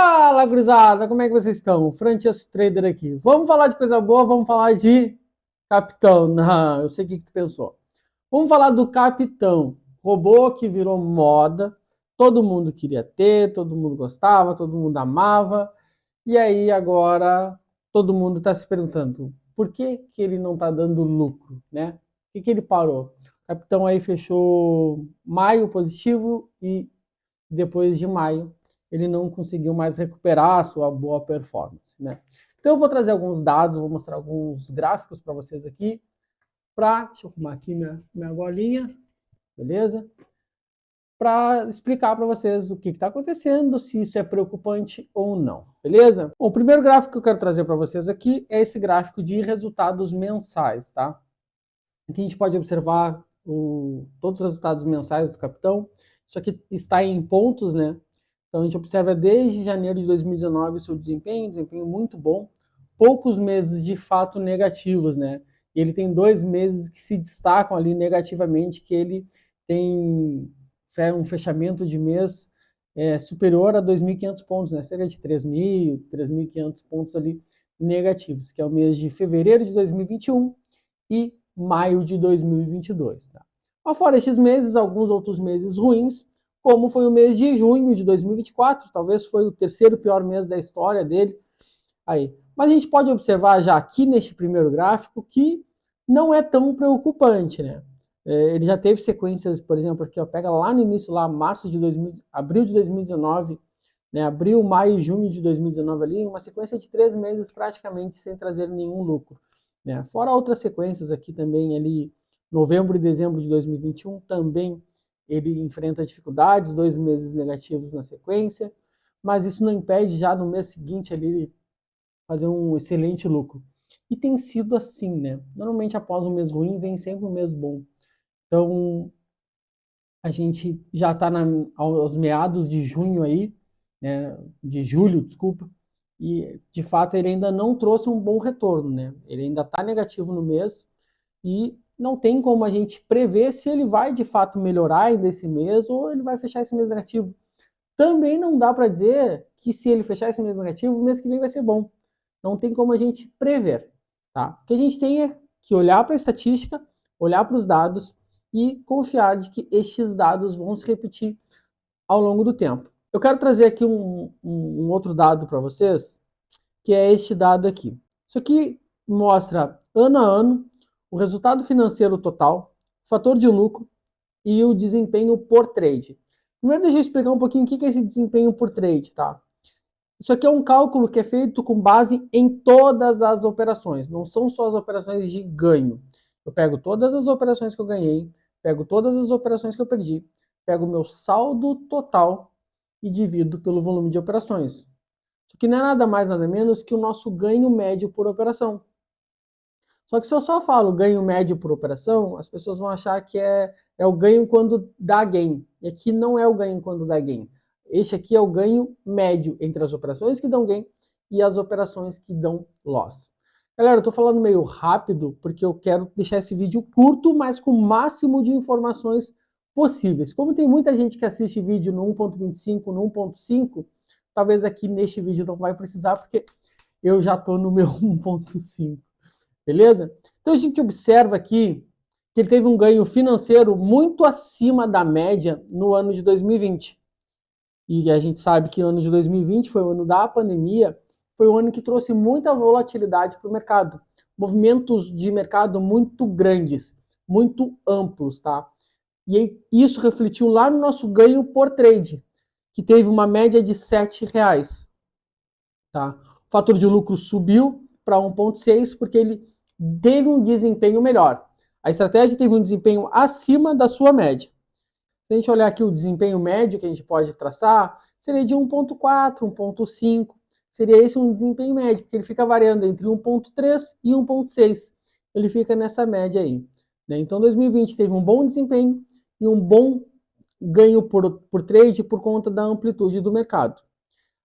Fala, gurizada, como é que vocês estão? Francesco Trader aqui. Vamos falar de coisa boa, vamos falar de Capitão. Não, eu sei o que tu pensou. Vamos falar do Capitão, robô que virou moda, todo mundo queria ter, todo mundo gostava, todo mundo amava, e aí agora todo mundo está se perguntando por que ele não está dando lucro, né? Por que ele parou? O Capitão aí fechou maio positivo e depois de maio ele não conseguiu mais recuperar a sua boa performance, né? Então eu vou trazer alguns dados, vou mostrar alguns gráficos para vocês aqui, deixa eu arrumar aqui minha golinha, beleza? Para explicar para vocês o que está acontecendo, se isso é preocupante ou não, beleza? Bom, o primeiro gráfico que eu quero trazer para vocês aqui é esse gráfico de resultados mensais, tá? Aqui a gente pode observar todos os resultados mensais do Capitão. Isso aqui está em pontos, né? Então a gente observa desde janeiro de 2019 o seu desempenho muito bom, poucos meses de fato negativos, né? E ele tem 2 meses que se destacam ali negativamente, que ele tem um fechamento de mês superior a 2.500 pontos, né? Cerca de 3.000, 3.500 pontos ali negativos, que é o mês de fevereiro de 2021 e maio de 2022. Tá? Fora estes meses, alguns outros meses ruins, como foi o mês de junho de 2024, talvez foi o terceiro pior mês da história dele. Aí. Mas a gente pode observar já aqui neste primeiro gráfico que não é tão preocupante, né? Ele já teve sequências, por exemplo, aqui, ó, pega lá no início, lá abril de 2019, né, abril, maio e junho de 2019 ali, uma sequência de 3 meses praticamente sem trazer nenhum lucro. Né? Fora outras sequências aqui também, ali, novembro e dezembro de 2021, também ele enfrenta dificuldades, 2 meses negativos na sequência, mas isso não impede já no mês seguinte ali fazer um excelente lucro. E tem sido assim, né? Normalmente após um mês ruim vem sempre um mês bom. Então, a gente já está aos meados de junho aí, né? De julho, desculpa, e de fato ele ainda não trouxe um bom retorno, né? Ele ainda está negativo no mês e não tem como a gente prever se ele vai de fato melhorar ainda esse mês ou ele vai fechar esse mês negativo. Também não dá para dizer que se ele fechar esse mês negativo, o mês que vem vai ser bom. Não tem como a gente prever, tá? O que a gente tem é que olhar para a estatística, olhar para os dados e confiar de que estes dados vão se repetir ao longo do tempo. Eu quero trazer aqui um outro dado para vocês, que é este dado aqui. Isso aqui mostra ano a ano o resultado financeiro total, o fator de lucro e o desempenho por trade. Primeiro deixa eu explicar um pouquinho o que é esse desempenho por trade, tá? Isso aqui é um cálculo que é feito com base em todas as operações, não são só as operações de ganho. Eu pego todas as operações que eu ganhei, pego todas as operações que eu perdi, pego o meu saldo total e divido pelo volume de operações. Isso aqui não é nada mais, nada menos que o nosso ganho médio por operação. Só que se eu só falo ganho médio por operação, as pessoas vão achar que é o ganho quando dá gain. E aqui não é o ganho quando dá gain. Este aqui é o ganho médio entre as operações que dão gain e as operações que dão loss. Galera, eu estou falando meio rápido porque eu quero deixar esse vídeo curto, mas com o máximo de informações possíveis. Como tem muita gente que assiste vídeo no 1.25, no 1.5, talvez aqui neste vídeo não vai precisar porque eu já estou no meu 1.5. Beleza? Então a gente observa aqui que ele teve um ganho financeiro muito acima da média no ano de 2020. E a gente sabe que o ano de 2020 foi o ano da pandemia, foi o ano que trouxe muita volatilidade para o mercado. Movimentos de mercado muito grandes, muito amplos, tá? E isso refletiu lá no nosso ganho por trade, que teve uma média de R$7. Tá? O fator de lucro subiu para 1,6 porque ele teve um desempenho melhor. A estratégia teve um desempenho acima da sua média. Se a gente olhar aqui o desempenho médio que a gente pode traçar, seria de 1,4, 1,5. Seria esse um desempenho médio, porque ele fica variando entre 1,3 e 1,6. Ele fica nessa média aí. Né? Então, 2020 teve um bom desempenho e um bom ganho por trade por conta da amplitude do mercado.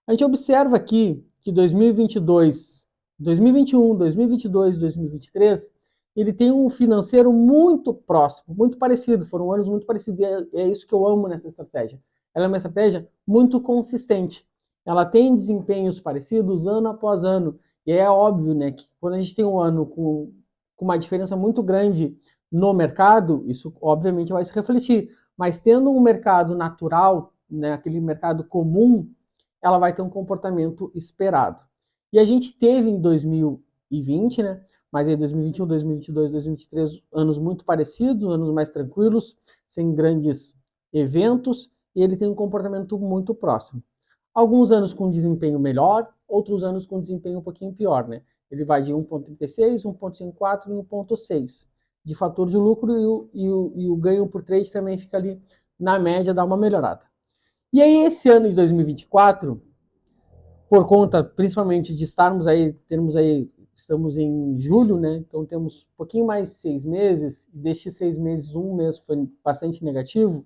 A gente observa aqui que 2022, 2021, 2022, 2023, ele tem um financeiro muito próximo, muito parecido, foram anos muito parecidos, e é isso que eu amo nessa estratégia. Ela é uma estratégia muito consistente. ela tem desempenhos parecidos ano após ano. E é óbvio, né, que quando a gente tem um ano com uma diferença muito grande no mercado, isso obviamente vai se refletir. Mas tendo um mercado natural, né, aquele mercado comum, ela vai ter um comportamento esperado. E a gente teve em 2020, né, mas aí 2021, 2022, 2023, anos muito parecidos, anos mais tranquilos, sem grandes eventos, e ele tem um comportamento muito próximo. Alguns anos com desempenho melhor, outros anos com desempenho um pouquinho pior, né? Ele vai de 1,36, 1,54 e 1,6 de fator de lucro e o ganho por trade também fica ali na média, dá uma melhorada. E aí esse ano de 2024, por conta principalmente de estamos em julho, né? Então temos um pouquinho mais de 6 meses, destes 6 meses, um mês foi bastante negativo,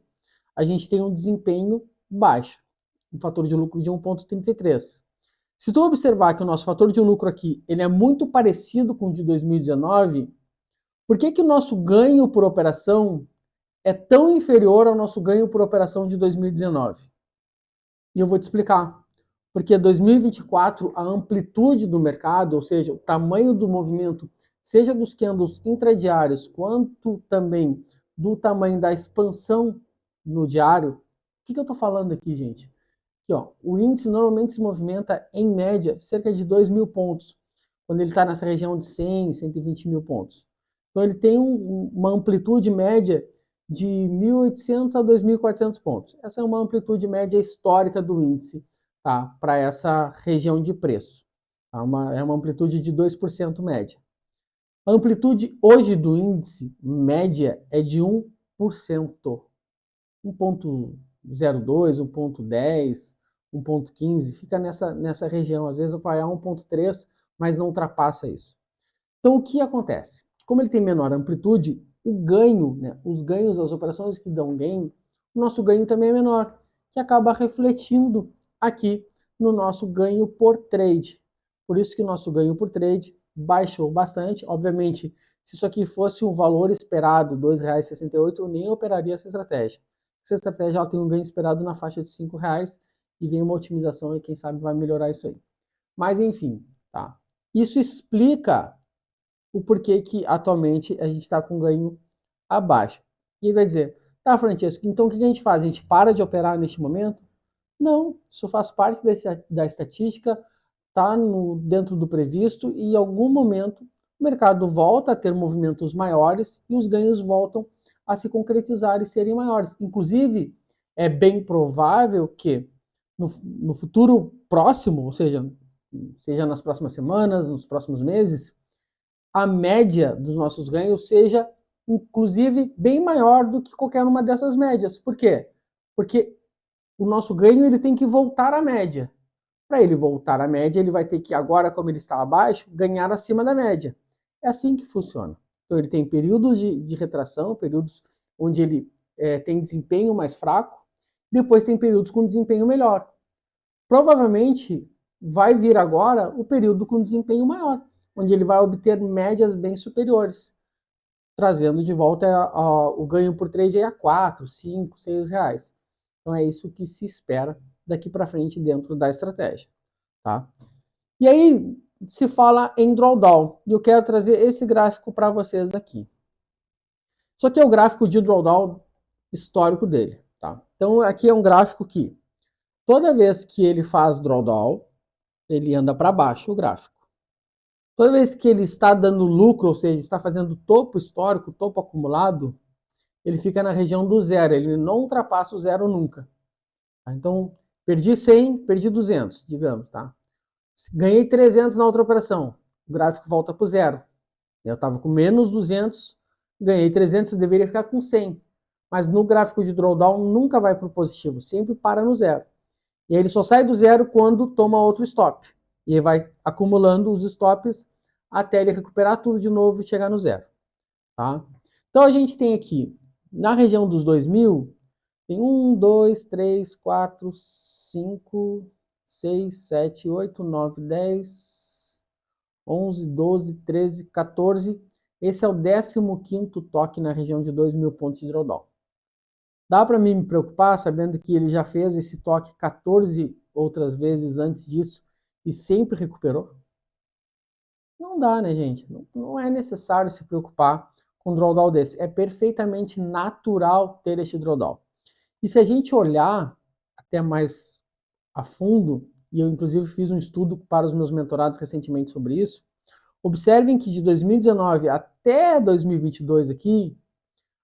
a gente tem um desempenho baixo, um fator de lucro de 1,33. Se tu observar que o nosso fator de lucro aqui, ele é muito parecido com o de 2019, por que que o nosso ganho por operação é tão inferior ao nosso ganho por operação de 2019? E eu vou te explicar. Porque 2024, a amplitude do mercado, ou seja, o tamanho do movimento, seja dos candles intradiários, quanto também do tamanho da expansão no diário. O que eu estou falando aqui, gente? Aqui, ó, o índice normalmente se movimenta, em média, cerca de 2.000 pontos, quando ele está nessa região de 100, 120 mil pontos. Então, ele tem uma amplitude média de 1.800 a 2.400 pontos. Essa é uma amplitude média histórica do índice, tá? Para essa região de preço. Tá? É uma amplitude de 2% média. A amplitude hoje do índice média é de 1%. 1,02, 1,10, 1,15, fica nessa região. Às vezes vai a 1,3, mas não ultrapassa isso. Então, o que acontece? Como ele tem menor amplitude, o ganho, né, os ganhos, as operações que dão ganho, o nosso ganho também é menor, que acaba refletindo aqui no nosso ganho por trade. Por isso que o nosso ganho por trade baixou bastante. Obviamente, se isso aqui fosse um valor esperado, R$ 2,68, eu nem operaria essa estratégia. Essa estratégia ela tem um ganho esperado na faixa de R$ 5,00 e vem uma otimização e quem sabe vai melhorar isso aí. Mas enfim, tá? Isso explica o porquê que atualmente a gente está com ganho abaixo. E ele vai dizer, tá, Francesco, então o que a gente faz? A gente para de operar neste momento? Não, isso faz parte da estatística, está dentro do previsto e em algum momento o mercado volta a ter movimentos maiores e os ganhos voltam a se concretizar e serem maiores. Inclusive, é bem provável que no futuro próximo, ou seja nas próximas semanas, nos próximos meses, a média dos nossos ganhos seja, inclusive, bem maior do que qualquer uma dessas médias. Por quê? Porque o nosso ganho ele tem que voltar à média. Para ele voltar à média, ele vai ter que, agora, como ele está abaixo, ganhar acima da média. É assim que funciona. Então, ele tem períodos de retração, períodos onde ele tem desempenho mais fraco, depois tem períodos com desempenho melhor. Provavelmente vai vir agora o período com desempenho maior, onde ele vai obter médias bem superiores, trazendo de volta o ganho por trade a 4, 5, 6 reais. Então é isso que se espera daqui para frente dentro da estratégia. Tá? E aí se fala em drawdown, e eu quero trazer esse gráfico para vocês aqui. Isso aqui é o gráfico de drawdown histórico dele. Tá? Então aqui é um gráfico que toda vez que ele faz drawdown, ele anda para baixo o gráfico. Toda vez que ele está dando lucro, ou seja, está fazendo topo histórico, topo acumulado, ele fica na região do zero, ele não ultrapassa o zero nunca. Então, perdi 100, perdi 200, digamos, tá? Ganhei 300 na outra operação, o gráfico volta para o zero. Eu estava com menos 200, ganhei 300, eu deveria ficar com 100. Mas no gráfico de drawdown nunca vai para o positivo, sempre para no zero. E aí ele só sai do zero quando toma outro stop. E ele vai acumulando os stops até ele recuperar tudo de novo e chegar no zero. Tá? Então a gente tem aqui, na região dos 2.000, tem 1, 2, 3, 4, 5, 6, 7, 8, 9, 10, 11, 12, 13, 14. Esse é o 15º toque na região de 2.000 pontos de drawdown. Dá para mim me preocupar sabendo que ele já fez esse toque 14 outras vezes antes disso e sempre recuperou? Não dá, né, gente? Não é necessário se preocupar com um drawdown desse. É perfeitamente natural ter este drawdown. E se a gente olhar até mais a fundo, e eu inclusive fiz um estudo para os meus mentorados recentemente sobre isso, observem que de 2019 até 2022 aqui,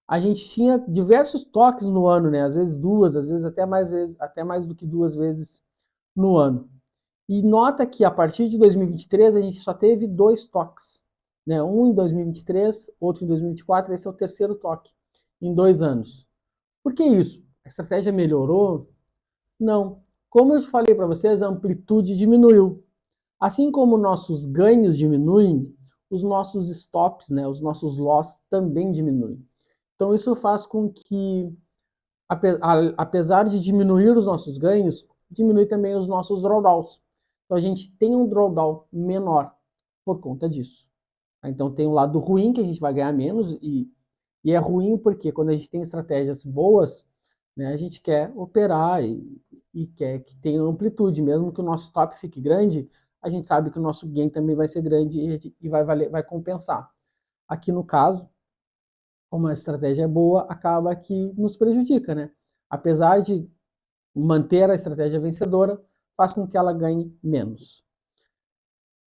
a gente tinha diversos toques no ano, né? Às vezes duas, às vezes, até mais do que 2 vezes no ano. E nota que a partir de 2023 a gente só teve 2 toques, né? Um em 2023, outro em 2024, esse é o terceiro toque em 2 anos. Por que isso? A estratégia melhorou? Não. Como eu falei para vocês, a amplitude diminuiu. Assim como nossos ganhos diminuem, os nossos stops, né, os nossos loss também diminuem. Então isso faz com que, apesar de diminuir os nossos ganhos, diminui também os nossos drawdowns. Então a gente tem um drawdown menor por conta disso. Então tem o lado ruim, que a gente vai ganhar menos, e é ruim porque quando a gente tem estratégias boas, né, a gente quer operar e quer que tenha amplitude, mesmo que o nosso stop fique grande, a gente sabe que o nosso gain também vai ser grande e vai compensar. Aqui no caso, como a estratégia é boa, acaba que nos prejudica, né? Apesar de manter a estratégia vencedora, faz com que ela ganhe menos.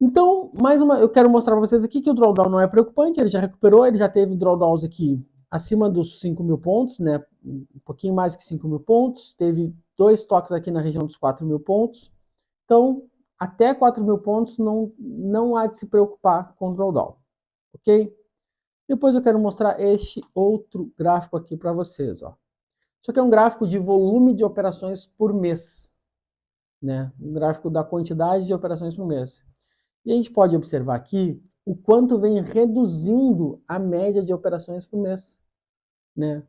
Então, eu quero mostrar para vocês aqui que o drawdown não é preocupante, ele já recuperou, ele já teve drawdowns aqui acima dos 5.000 pontos, né? Um pouquinho mais que 5.000 pontos, teve 2 toques aqui na região dos 4.000 pontos. Então, até 4.000 pontos não há de se preocupar com o drawdown, ok? Depois eu quero mostrar este outro gráfico aqui para vocês, ó. Isso aqui é um gráfico de volume de operações por mês, né? Um gráfico da quantidade de operações por mês. E a gente pode observar aqui o quanto vem reduzindo a média de operações por mês, né?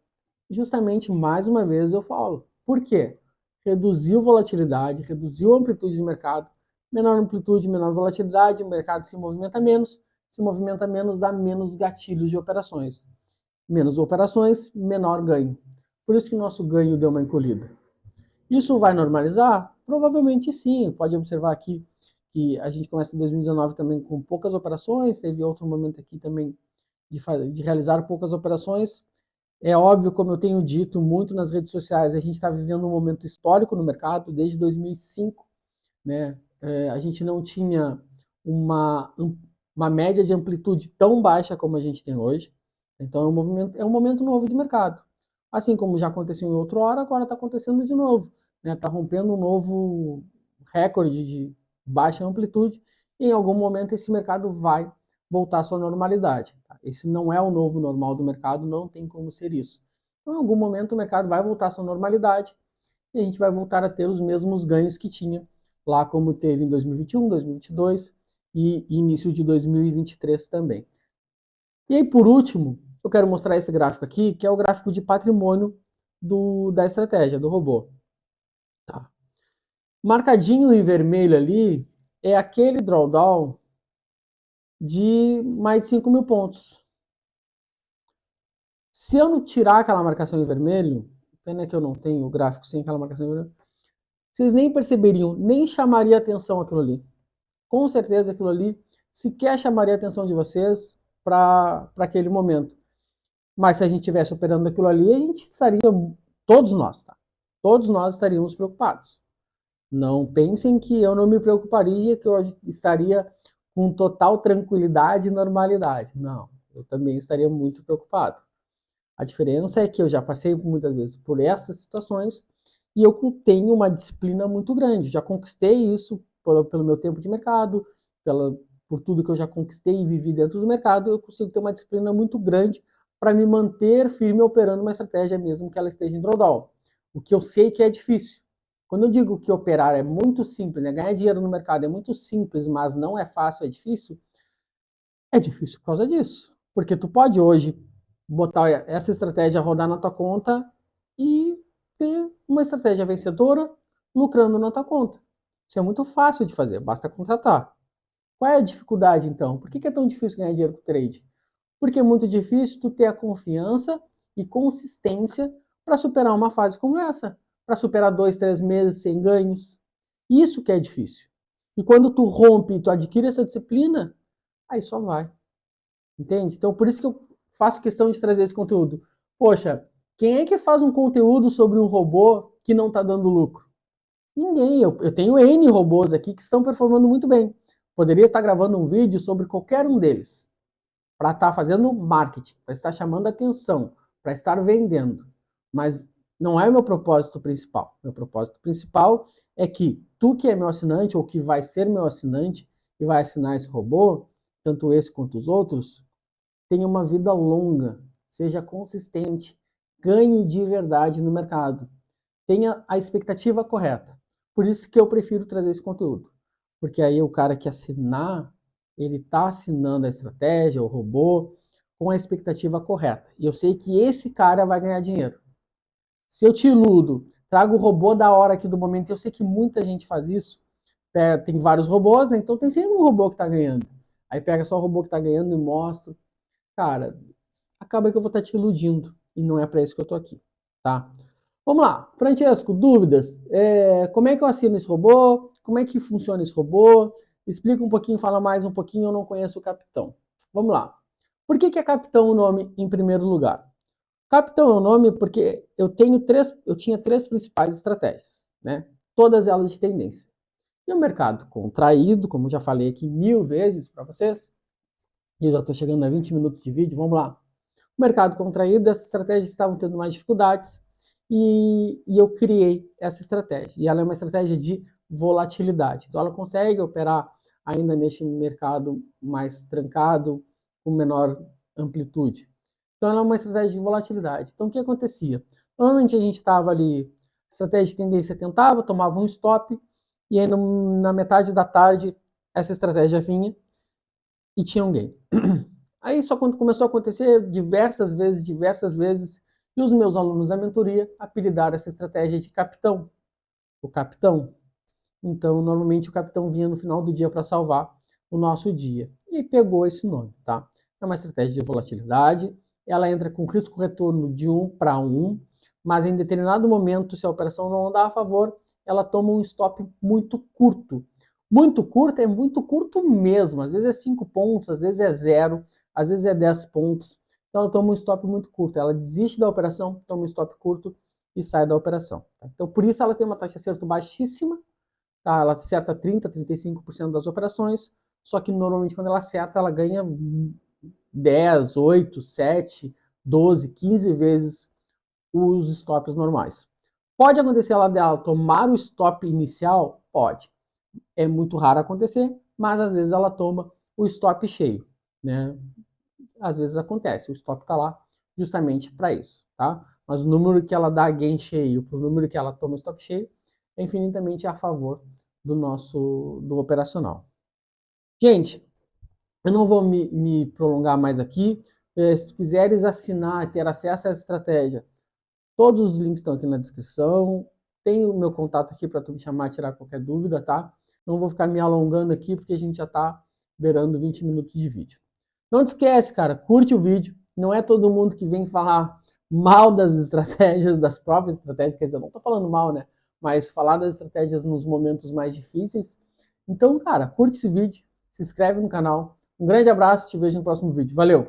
Justamente, mais uma vez eu falo. Por quê? Reduziu volatilidade, reduziu a amplitude do mercado, menor amplitude, menor volatilidade, o mercado se movimenta menos, dá menos gatilhos de operações. Menos operações, menor ganho. Por isso que o nosso ganho deu uma encolhida. Isso vai normalizar? Provavelmente sim. Pode observar aqui que a gente começa em 2019 também com poucas operações, teve outro momento aqui também de realizar poucas operações. É óbvio, como eu tenho dito muito nas redes sociais, a gente está vivendo um momento histórico no mercado desde 2005, né? A gente não tinha uma média de amplitude tão baixa como a gente tem hoje. Então é um momento novo de mercado. Assim como já aconteceu em outra hora, agora está acontecendo de novo. Está rompendo um novo recorde de baixa amplitude. E em algum momento esse mercado vai voltar à sua normalidade. Tá? Esse não é o novo normal do mercado, não tem como ser isso. Então, em algum momento o mercado vai voltar à sua normalidade e a gente vai voltar a ter os mesmos ganhos que tinha lá como teve em 2021, 2022 e início de 2023 também. E aí, por último, eu quero mostrar esse gráfico aqui, que é o gráfico de patrimônio da estratégia, do robô. Tá. Marcadinho em vermelho ali é aquele drawdown de mais de 5.000 pontos. Se eu não tirar aquela marcação em vermelho, pena que eu não tenho o gráfico sem aquela marcação em vermelho, vocês nem perceberiam, nem chamaria atenção aquilo ali. Com certeza aquilo ali sequer chamaria a atenção de vocês para aquele momento. Mas se a gente estivesse operando aquilo ali, a gente estaria, todos nós, tá? Todos nós estaríamos preocupados. Não pensem que eu não me preocuparia, que eu estaria com total tranquilidade e normalidade. Não, eu também estaria muito preocupado. A diferença é que eu já passei muitas vezes por essas situações e eu tenho uma disciplina muito grande. Já conquistei isso pelo meu tempo de mercado, por tudo que eu já conquistei e vivi dentro do mercado, eu consigo ter uma disciplina muito grande para me manter firme operando uma estratégia mesmo que ela esteja em drawdown. O que eu sei que é difícil. Quando eu digo que operar é muito simples, né? Ganhar dinheiro no mercado é muito simples, mas não é fácil, é difícil por causa disso. Porque tu pode hoje botar essa estratégia rodar na tua conta e ter uma estratégia vencedora lucrando na tua conta. Isso é muito fácil de fazer, basta contratar. Qual é a dificuldade então? Por que é tão difícil ganhar dinheiro com trade? Porque é muito difícil tu ter a confiança e consistência para superar uma fase como essa. Para superar 2, 3 meses sem ganhos. Isso que é difícil. E quando tu rompe e tu adquire essa disciplina, aí só vai. Entende? Então, por isso que eu faço questão de trazer esse conteúdo. Poxa, quem é que faz um conteúdo sobre um robô que não está dando lucro? Ninguém. Eu tenho N robôs aqui que estão performando muito bem. Poderia estar gravando um vídeo sobre qualquer um deles, para estar fazendo marketing, para estar chamando atenção, para estar vendendo. Mas não é o meu propósito principal. Meu propósito principal é que tu que é meu assinante ou que vai ser meu assinante e vai assinar esse robô, tanto esse quanto os outros, tenha uma vida longa, seja consistente, ganhe de verdade no mercado, tenha a expectativa correta. Por isso que eu prefiro trazer esse conteúdo. Porque aí o cara que assinar, ele está assinando a estratégia, o robô, com a expectativa correta. E eu sei que esse cara vai ganhar dinheiro. Se eu te iludo, trago o robô da hora aqui do momento, e eu sei que muita gente faz isso, tem vários robôs, né? Então tem sempre um robô que está ganhando. Aí pega só o robô que está ganhando e mostra. Cara, acaba que eu vou estar te iludindo. E não é para isso que eu tô aqui, tá? Vamos lá, Francesco, dúvidas? Como é que eu assino esse robô? Como é que funciona esse robô? Explica um pouquinho, fala mais um pouquinho, eu não conheço o Capitão. Vamos lá. Por que é Capitão o nome em primeiro lugar? Capitão é o nome porque eu tinha três principais estratégias, né? Todas elas de tendência. E o mercado contraído, como já falei aqui 1000 vezes para vocês, e eu já estou chegando a 20 minutos de vídeo, vamos lá. O mercado contraído, essas estratégias estavam tendo mais dificuldades e eu criei essa estratégia. E ela é uma estratégia de volatilidade. Então, ela consegue operar ainda neste mercado mais trancado, com menor amplitude. Então, ela é uma estratégia de volatilidade. Então, o que acontecia? Normalmente, a gente estava ali, estratégia de tendência tentava, tomava um stop, e aí na metade da tarde, essa estratégia vinha e tinha um gain. Aí só quando começou a acontecer diversas vezes, e os meus alunos da mentoria apelidaram essa estratégia de capitão. O capitão. Então, normalmente o capitão vinha no final do dia para salvar o nosso dia. E pegou esse nome, tá? É uma estratégia de volatilidade, ela entra com risco-retorno de 1 para 1, mas em determinado momento, se a operação não andar a favor, ela toma um stop muito curto. Muito curto é muito curto mesmo, às vezes é 5 pontos, às vezes é 0, às vezes é 10 pontos. Então ela toma um stop muito curto, ela desiste da operação, toma um stop curto e sai da operação. Tá? Então por isso ela tem uma taxa de acerto baixíssima, tá? Ela acerta 30, 35% das operações, só que normalmente quando ela acerta, ela ganha 10, 8, 7, 12, 15 vezes os stops normais. Pode acontecer ela dela tomar o stop inicial? Pode. É muito raro acontecer, mas às vezes ela toma o stop cheio, né? Às vezes acontece, o stop está lá justamente para isso, tá? Mas o número que ela dá gain cheio para o número que ela toma stop cheio é infinitamente a favor do operacional. Gente, eu não vou me prolongar mais aqui. Se tu quiseres assinar e ter acesso a essa estratégia, todos os links estão aqui na descrição. Tem o meu contato aqui para tu me chamar e tirar qualquer dúvida, tá? Não vou ficar me alongando aqui porque a gente já está beirando 20 minutos de vídeo. Não te esquece, cara, curte o vídeo. Não é todo mundo que vem falar mal das estratégias, das próprias estratégias, quer dizer, eu não estou falando mal, né? Mas falar das estratégias nos momentos mais difíceis. Então, cara, curte esse vídeo, se inscreve no canal. Um grande abraço, te vejo no próximo vídeo. Valeu!